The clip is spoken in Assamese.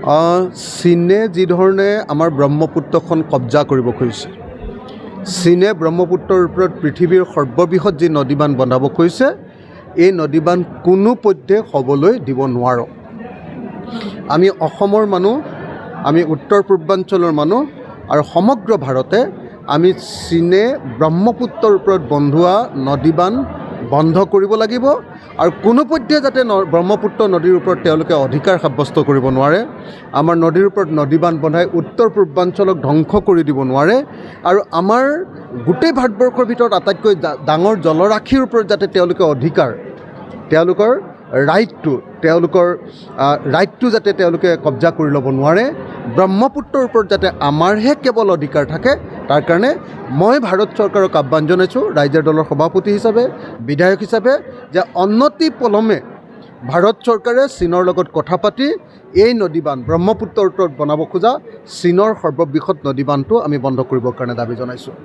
চীনে যিধৰণে আমাৰ ব্ৰহ্মপুত্ৰখন কব্জা কৰিব খুজিছে, চীনে ব্ৰহ্মপুত্ৰৰ ওপৰত পৃথিৱীৰ সৰ্ববৃহৎ যি নদীবান্ধ বনাব খুজিছে, এই নদীবান্ধ কোনোপধ্যে হ'বলৈ দিব নোৱাৰোঁ। আমি অসমৰ মানুহ, আমি উত্তৰ পূৰ্বাঞ্চলৰ মানুহ আৰু সমগ্ৰ ভাৰতে আমি চীনে ব্ৰহ্মপুত্ৰৰ ওপৰত বন্ধোৱা নদীবান্ধ বন্ধ কৰিব লাগিব আৰু কোনোপধ্যে যাতে ব্ৰহ্মপুত্ৰ নদীৰ ওপৰত তেওঁলোকে অধিকাৰ সাব্যস্ত কৰিব নোৱাৰে, আমাৰ নদীৰ ওপৰত নদীবান্ধ বনাই উত্তৰ পূৰ্বাঞ্চলক ধ্বংস কৰি দিব নোৱাৰে আৰু আমাৰ গোটেই ভাৰতবৰ্ষৰ ভিতৰত আটাইতকৈ ডাঙৰ জলৰাশিৰ ওপৰত যাতে তেওঁলোকে অধিকাৰ, তেওঁলোকৰ ৰাইটটো যাতে তেওঁলোকে কব্জা কৰি ল'ব নোৱাৰে, ব্ৰহ্মপুত্ৰৰ ওপৰত যাতে আমাৰহে কেৱল অধিকাৰ থাকে, তাৰ কাৰণে মই ভাৰত চৰকাৰক আহ্বান জনাইছোঁ, ৰাইজৰ দলৰ সভাপতি হিচাপে, বিধায়ক হিচাপে, যে অনতি পলমে ভাৰত চৰকাৰে চীনৰ লগত কথা পাতি এই নদীবান্ধ ব্ৰহ্মপুত্ৰৰ ওপৰত বনাব খোজা চীনৰ সৰ্ববৃহৎ নদীবান্ধটো আমি বন্ধ কৰিবৰ কাৰণে দাবী জনাইছোঁ।